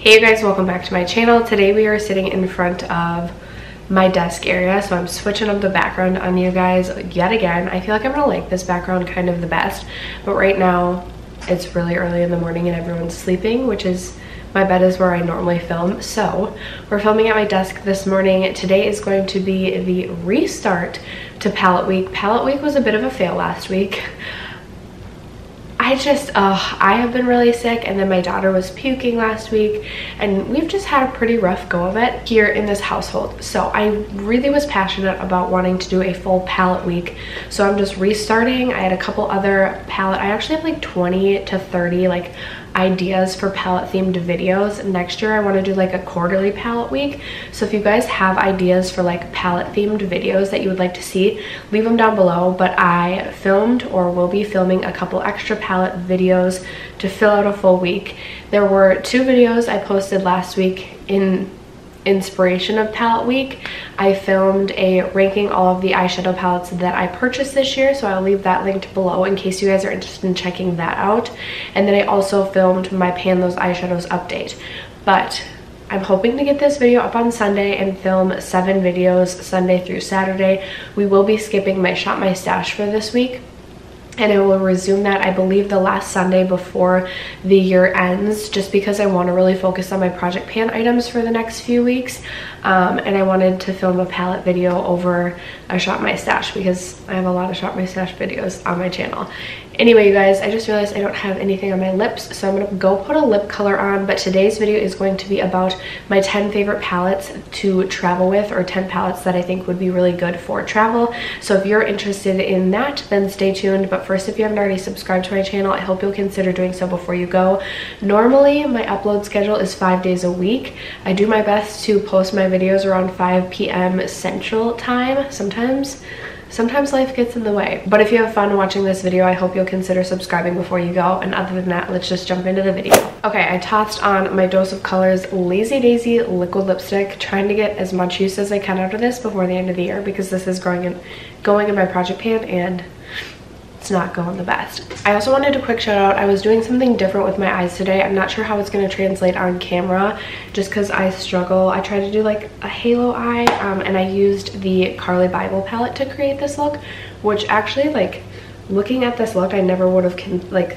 Hey you guys, welcome back to my channel. Today we are sitting in front of my desk area, so I'm switching up the background on you guys yet again. I feel like I'm gonna like this background kind of the best, but right now it's really early in the morning and everyone's sleeping, which is, my bed is where I normally film. So we're filming at my desk this morning. Today is going to be the restart to palette week. Palette week was a bit of a fail last week. I have been really sick, and then my daughter was puking last week, and we've just had a pretty rough go of it here in this household. So I really was passionate about wanting to do a full palette week, so I'm just restarting. I had a couple other palette, I actually have like 20 to 30 like ideas for palette themed videos. Next year I want to do like a quarterly palette week, so if you guys have ideas for like palette themed videos that you would like to see, leave them down below. But I filmed or will be filming a couple extra palette videos to fill out a full week. There were 2 videos I posted last week in inspiration of palette week. I filmed a ranking all of the eyeshadow palettes that I purchased this year, so I'll leave that linked below in case you guys are interested in checking that out. And then I also filmed my Pan Those Eyeshadows update. But I'm hoping to get this video up on Sunday and film 7 videos Sunday through Saturday. We will be skipping my Shop My Stash for this week, and I will resume that, I believe, the last Sunday before the year ends, just because I want to really focus on my Project Pan items for the next few weeks. And I wanted to film a palette video over a Shop My Stash because I have a lot of Shop My Stash videos on my channel. Anyway, you guys, I just realized I don't have anything on my lips, so I'm gonna go put a lip color on. But today's video is going to be about my 10 favorite palettes to travel with, or 10 palettes that I think would be really good for travel. So if you're interested in that, then stay tuned. But first, if you haven't already subscribed to my channel, I hope you'll consider doing so before you go. Normally, my upload schedule is 5 days a week. I do my best to post my videos around 5 p.m. Central Time. Sometimes life gets in the way. But if you have fun watching this video, I hope you'll consider subscribing before you go. And other than that, let's just jump into the video. Okay, I tossed on my Dose of Colors Lazy Daisy liquid lipstick, trying to get as much use as I can out of this before the end of the year, because this is going in my Project Pan and it's not going the best. I also wanted to quick shout out, I was doing something different with my eyes today. I'm not sure how it's going to translate on camera, just because I struggle. I tried to do like a halo eye, and I used the Carly Bible palette to create this look, which actually, like, looking at this look, I never would have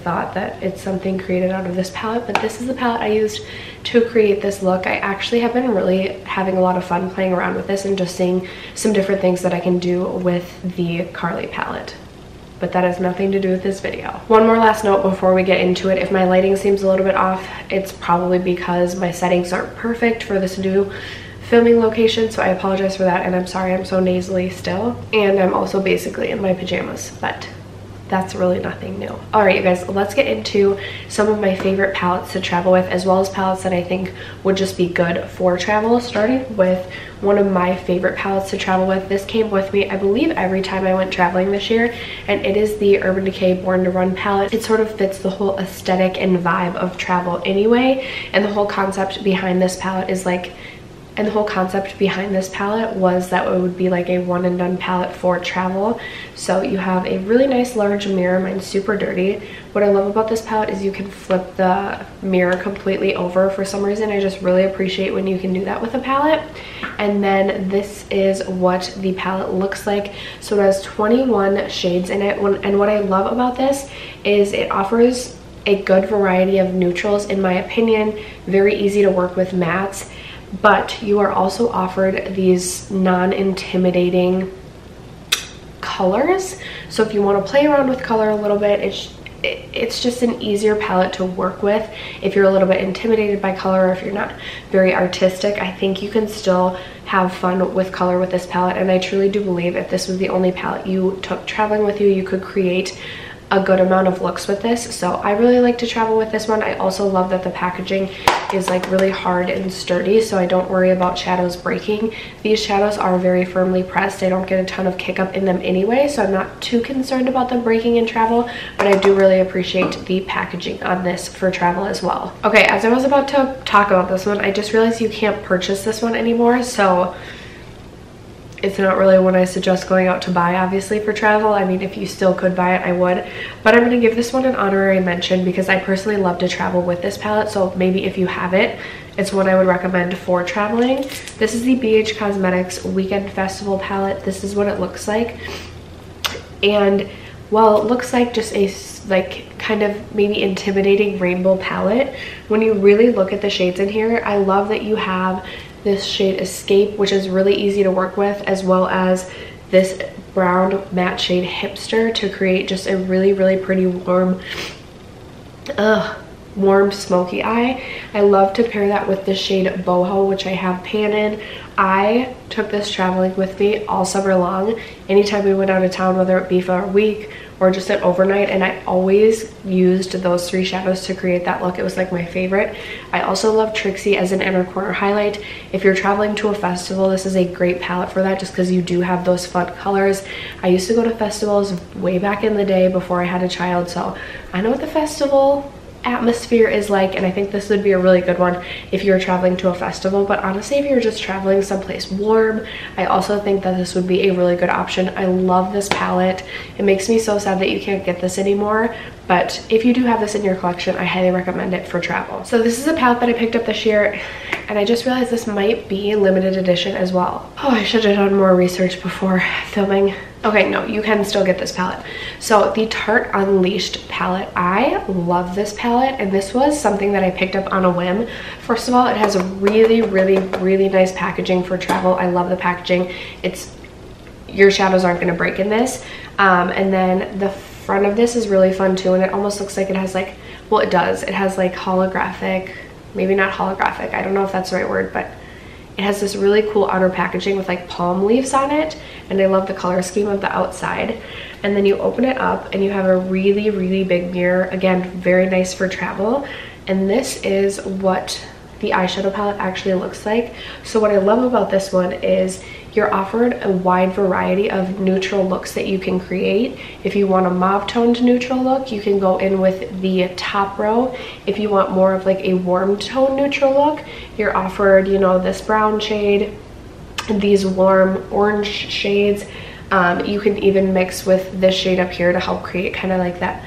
thought that it's something created out of this palette, but this is the palette I used to create this look. I actually have been really having a lot of fun playing around with this and just seeing some different things that I can do with the Carly palette. But that has nothing to do with this video. One more last note before we get into it. If my lighting seems a little bit off, it's probably because my settings aren't perfect for this new filming location, so I apologize for that, and I'm sorry I'm so nasally still. And I'm also basically in my pajamas, but that's really nothing new. All right, you guys, let's get into some of my favorite palettes to travel with, as well as palettes that I think would just be good for travel, starting with one of my favorite palettes to travel with. This came with me, I believe, every time I went traveling this year, and it is the Urban Decay Born to Run palette. It sort of fits the whole aesthetic and vibe of travel anyway, and the whole concept behind this palette is like, and the whole concept behind this palette was that it would be like a one and done palette for travel. So you have a really nice large mirror. Mine's super dirty. What I love about this palette is you can flip the mirror completely over. For some reason, I just really appreciate when you can do that with a palette. And then this is what the palette looks like. So it has 21 shades in it. And what I love about this is it offers a good variety of neutrals, in my opinion. Very easy to work with mattes. But you are also offered these non-intimidating colors. So if you want to play around with color a little bit, it's just an easier palette to work with. If you're a little bit intimidated by color, or if you're not very artistic, I think you can still have fun with color with this palette. And I truly do believe if this was the only palette you took traveling with you, you could create a good amount of looks with this. So I really like to travel with this one. I also love that the packaging is like really hard and sturdy, so I don't worry about shadows breaking. These shadows are very firmly pressed. I don't get a ton of kick up in them anyway, so I'm not too concerned about them breaking in travel, but I do really appreciate the packaging on this for travel as well. Okay, as I was about to talk about this one, I just realized you can't purchase this one anymore, so it's not really one I suggest going out to buy, obviously, for travel. I mean, if you still could buy it, I would. But I'm going to give this one an honorary mention because I personally love to travel with this palette. So maybe if you have it, it's one I would recommend for traveling. This is the Beige Cosmetics Weekend Festival palette. This is what it looks like. And while it looks like just a kind of maybe intimidating rainbow palette, when you really look at the shades in here, I love that you have this shade Escape, which is really easy to work with, as well as this brown matte shade Hipster to create just a really, really pretty warm smoky eye. I love to pair that with the shade Boho, which I have pan in. I took this traveling with me all summer long. Anytime we went out of town, whether it be for a week or just an overnight, and I always used those three shadows to create that look. It was like my favorite. I also love Trixie as an inner corner highlight. If you're traveling to a festival, this is a great palette for that, just because you do have those fun colors. I used to go to festivals way back in the day before I had a child, so I know what the festival atmosphere is like, and I think this would be a really good one if you're traveling to a festival. But honestly, if you're just traveling someplace warm, I also think that this would be a really good option. I love this palette. It makes me so sad that you can't get this anymore, but if you do have this in your collection, I highly recommend it for travel. So this is a palette that I picked up this year, and I just realized this might be limited edition as well. Oh, I should have done more research before filming. Okay, no, you can still get this palette. So the Tarte Unleashed palette, I love this palette, and this was something that I picked up on a whim. First of all, it has a really, really, really nice packaging for travel. I love the packaging. Your shadows aren't going to break in this. And then the front of this is really fun too, and it almost looks like it has like, well, it does. It has like holographic, maybe not holographic, I don't know if that's the right word, but it has this really cool outer packaging with like palm leaves on it, and I love the color scheme of the outside. And then you open it up and you have a really, really big mirror. Again, very nice for travel. And this is what the eyeshadow palette actually looks like. So what I love about this one is you're offered a wide variety of neutral looks that you can create. If you want a mauve toned neutral look, you can go in with the top row. If you want more of like a warm tone neutral look, you're offered, you know, this brown shade, these warm orange shades. You can even mix with this shade up here to help create kind of like that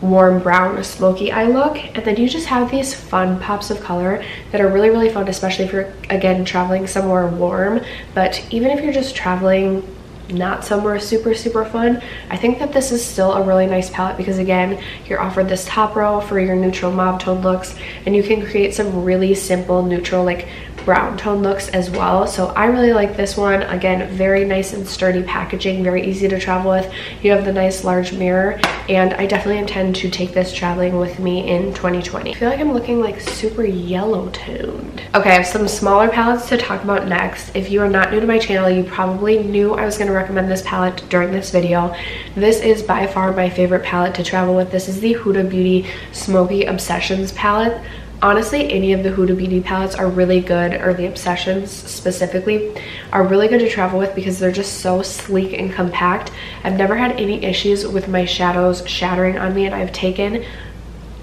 warm brown smoky eye look. And then you just have these fun pops of color that are really, really fun, especially if you're, again, traveling somewhere warm. But even if you're just traveling not somewhere super, super fun, I think that this is still a really nice palette because, again, you're offered this top row for your neutral mauve tone looks, and you can create some really simple neutral like brown tone looks as well. So I really like this one. Again, very nice and sturdy packaging, very easy to travel with. You have the nice large mirror, and I definitely intend to take this traveling with me in 2020. I feel like I'm looking like super yellow toned. Okay, I have some smaller palettes to talk about next. If you are not new to my channel, you probably knew I was going to recommend this palette during this video. This is by far my favorite palette to travel with. This is the Huda Beauty Smoky Obsessions palette. Honestly, any of the Huda Beauty palettes are really good, or the Obsessions specifically are really good to travel with because they're just so sleek and compact. I've never had any issues with my shadows shattering on me, and I've taken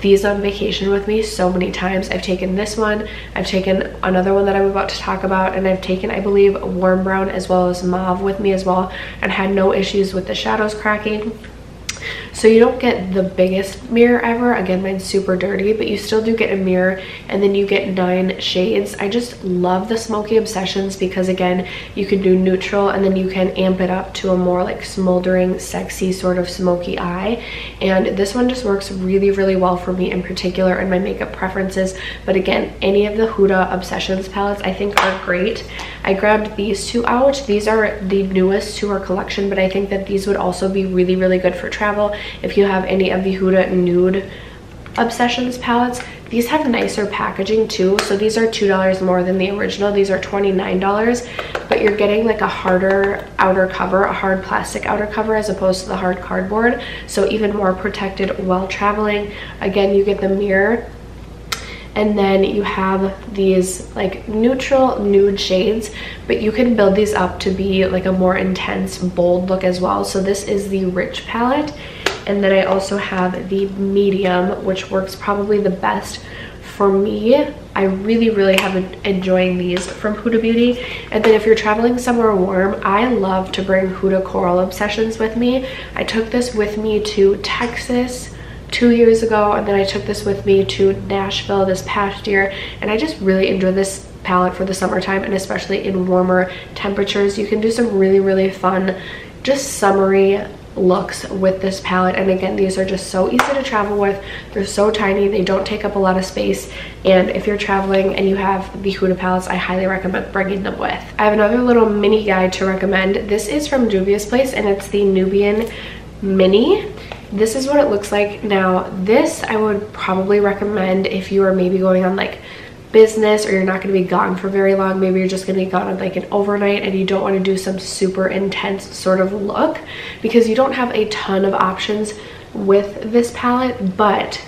these on vacation with me so many times. I've taken this one, I've taken another one that I'm about to talk about, and I've taken, I believe, warm brown as well as mauve with me as well, and had no issues with the shadows cracking. So you don't get the biggest mirror ever. Again, mine's super dirty, but you still do get a mirror, and then you get 9 shades. I just love the Smoky Obsessions because, again, you can do neutral and then you can amp it up to a more like smoldering, sexy sort of smoky eye. And this one just works really, really well for me in particular and my makeup preferences. But again, any of the Huda Obsessions palettes I think are great. I grabbed these two out. These are the newest to our collection, but I think that these would also be really, really good for travel. If you have any of the Huda Nude Obsessions palettes, these have nicer packaging too. So these are $2 more than the original. These are $29, but you're getting like a harder outer cover, a hard plastic outer cover, as opposed to the hard cardboard. So even more protected while traveling. Again, you get the mirror, and then you have these like neutral nude shades, but you can build these up to be like a more intense, bold look as well. So this is the Rich palette. And then I also have the medium, which works probably the best for me, I really have been enjoying these from Huda Beauty. And then if you're traveling somewhere warm, I love to bring Huda Coral Obsessions with me. I took this with me to Texas 2 years ago, and then I took this with me to Nashville this past year, and I just really enjoy this palette for the summertime, and especially in warmer temperatures. You can do some really fun, just summery looks with this palette. And again, these are just so easy to travel with. They're so tiny, they don't take up a lot of space, and if you're traveling and you have the Huda palettes, I highly recommend bringing them with. I have another little mini guide to recommend. This is from Juvia's Place, and it's the Nubian Mini. This is what it looks like. Now this I would probably recommend if you are maybe going on like business, or you're not going to be gone for very long. Maybe you're just going to be gone on like an overnight and you don't want to do some super intense sort of look, because you don't have a ton of options with this palette, but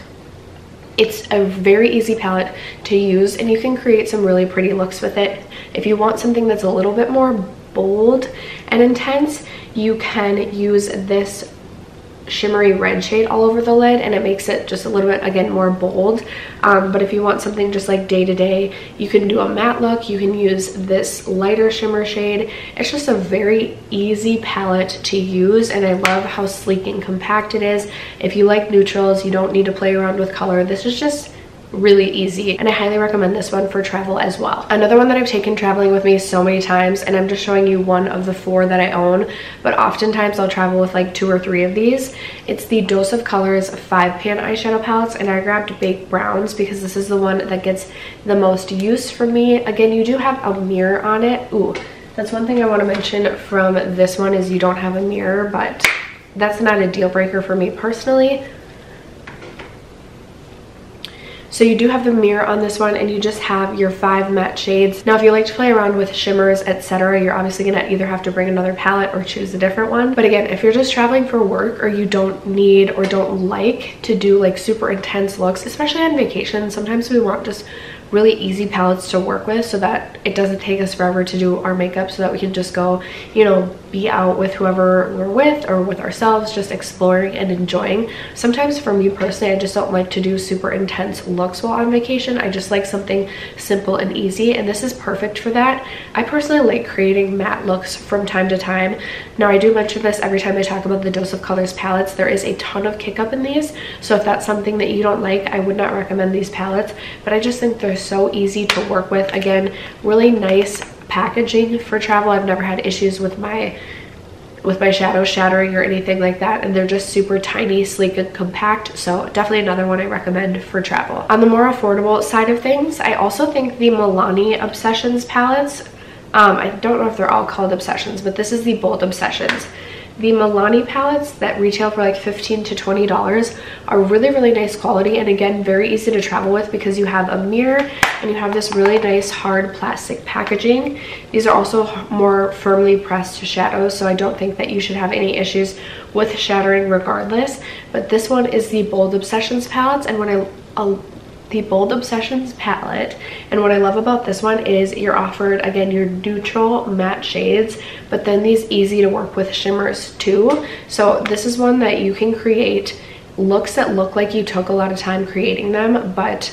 it's a very easy palette to use and you can create some really pretty looks with it. If you want something that's a little bit more bold and intense, you can use this shimmery red shade all over the lid, and it makes it just a little bit, again, more bold. But if you want something just like day to day, you can do a matte look. You can use this lighter shimmer shade. It's just a very easy palette to use, and I love how sleek and compact it is. If you like neutrals, you don't need to play around with color. This is just really easy, and I highly recommend this one for travel as well. Another one that I've taken traveling with me so many times, and I'm just showing you one of the 4 that I own, but oftentimes I'll travel with like 2 or 3 of these. It's the Dose of Colors 5-pan eyeshadow palettes, and I grabbed Baked Browns because this is the one that gets the most use from me. Again, you do have a mirror on it. Ooh, that's one thing I want to mention from this one, is you don't have a mirror, but that's not a deal breaker for me personally. So you do have the mirror on this one, and you just have your 5 matte shades. Now, if you like to play around with shimmers, etc., you're obviously gonna either have to bring another palette or choose a different one. But again, if you're just traveling for work, or you don't need or don't like to do like super intense looks, especially on vacation, sometimes we want just really easy palettes to work with so that it doesn't take us forever to do our makeup, so that we can just go, you know, be out with whoever we're with or with ourselves, just exploring and enjoying. Sometimes for me personally, I just don't like to do super intense looks while on vacation. I just like something simple and easy, and this is perfect for that. I personally like creating matte looks from time to time. Now, I do mention this every time I talk about the Dose of Colors palettes. There is a ton of kick up in these, so if that's something that you don't like, I would not recommend these palettes, but I just think they're so easy to work with. Again, really nice packaging for travel. I've never had issues with my shadows shattering or anything like that, and they're just super tiny, sleek, and compact. So definitely another one I recommend for travel. On the more affordable side of things, I also think the Milani Obsessions palettes, I don't know if they're all called Obsessions, but this is the Bold Obsessions. The Milani palettes that retail for like $15 to $20 are really nice quality, and again, very easy to travel with because you have a mirror and you have this really nice hard plastic packaging. These are also more firmly pressed shadows, so I don't think that you should have any issues with shattering regardless. But this one is the Bold Obsessions palettes, and the Bold Obsessions palette, and what I love about this one is you're offered, again, your neutral matte shades, but then these easy to work with shimmers too. So this is one that you can create looks that look like you took a lot of time creating them, but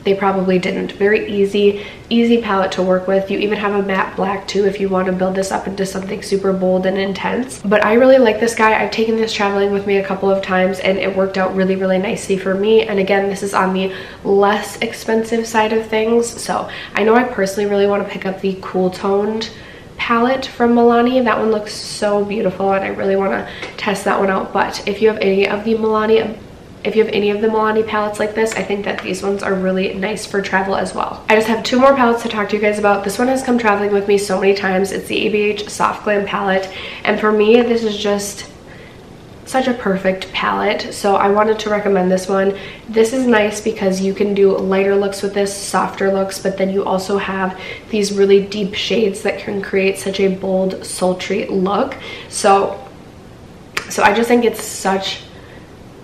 they probably didn't. Very easy palette to work with. You even have a matte black too if you want to build this up into something super bold and intense. But I really like this guy. I've taken this traveling with me a couple of times, and it worked out really nicely for me. And again, this is on the less expensive side of things, so I know I personally really want to pick up the Cool Toned palette from Milani. That one looks so beautiful, and I really want to test that one out. But if you have any of the Milani palettes like this, I think that these ones are really nice for travel as well. I just have 2 more palettes to talk to you guys about. This one has come traveling with me so many times. It's the Beige Soft Glam palette, and for me, this is just such a perfect palette, so I wanted to recommend this one. This is nice because you can do lighter looks with this, softer looks, but then you also have these really deep shades that can create such a bold, sultry look. So I just think it's such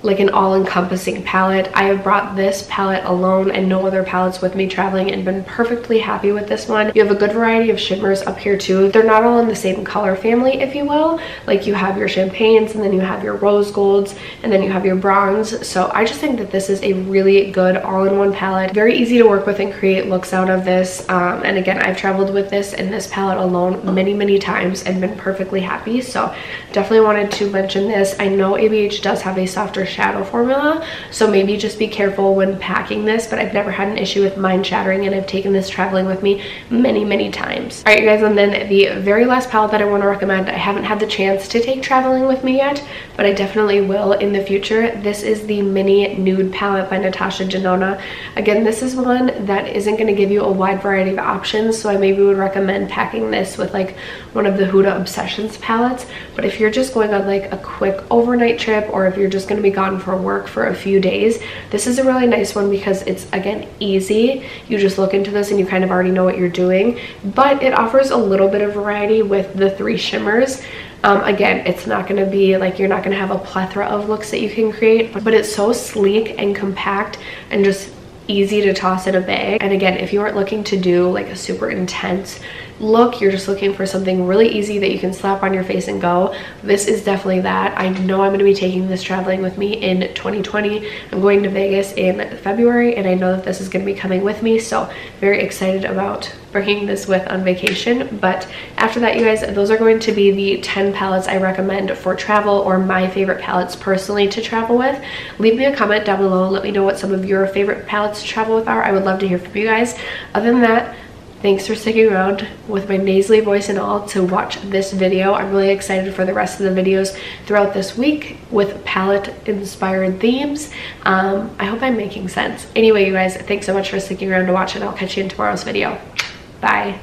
like an all-encompassing palette. I have brought this palette alone and no other palettes with me traveling and been perfectly happy with this one. You have a good variety of shimmers up here too. They're not all in the same color family, if you will. Like you have your champagnes, and then you have your rose golds, and then you have your bronze. So I just think that this is a really good all-in-one palette. Very easy to work with and create looks out of this. And again, I've traveled with this and this palette alone many times and been perfectly happy. So definitely wanted to mention this. I know ABH does have a softer shadow formula, so maybe just be careful when packing this, but I've never had an issue with mine shattering, and I've taken this traveling with me many times. All right, you guys, and then the very last palette that I want to recommend, I haven't had the chance to take traveling with me yet, but I definitely will in the future. This is the Mini Nude palette by Natasha Denona. Again, this is one that isn't going to give you a wide variety of options, so I maybe would recommend packing this with like one of the Huda Obsessions palettes. But if you're just going on like a quick overnight trip, or if you're just going to be gone for work for a few days, this is a really nice one because it's, again, easy. You just look into this and you kind of already know what you're doing, but it offers a little bit of variety with the 3 shimmers. Again, it's not going to be like, you're not going to have a plethora of looks that you can create, but it's so sleek and compact and just easy to toss in a bag. And again, if you aren't looking to do like a super intense look, you're just looking for something really easy that you can slap on your face and go, this is definitely that. I know I'm going to be taking this traveling with me in 2020. I'm going to Vegas in February, and I know that this is going to be coming with me, so very excited about bringing this with on vacation. But after that, you guys, those are going to be the 10 palettes I recommend for travel, or my favorite palettes personally to travel with. Leave me a comment down below and let me know what some of your favorite palettes to travel with are. I would love to hear from you guys. Other than that, thanks for sticking around with my nasally voice and all to watch this video. I'm really excited for the rest of the videos throughout this week with palette inspired themes. I hope I'm making sense. Anyway, you guys, thanks so much for sticking around to watch, and I'll catch you in tomorrow's video. Bye.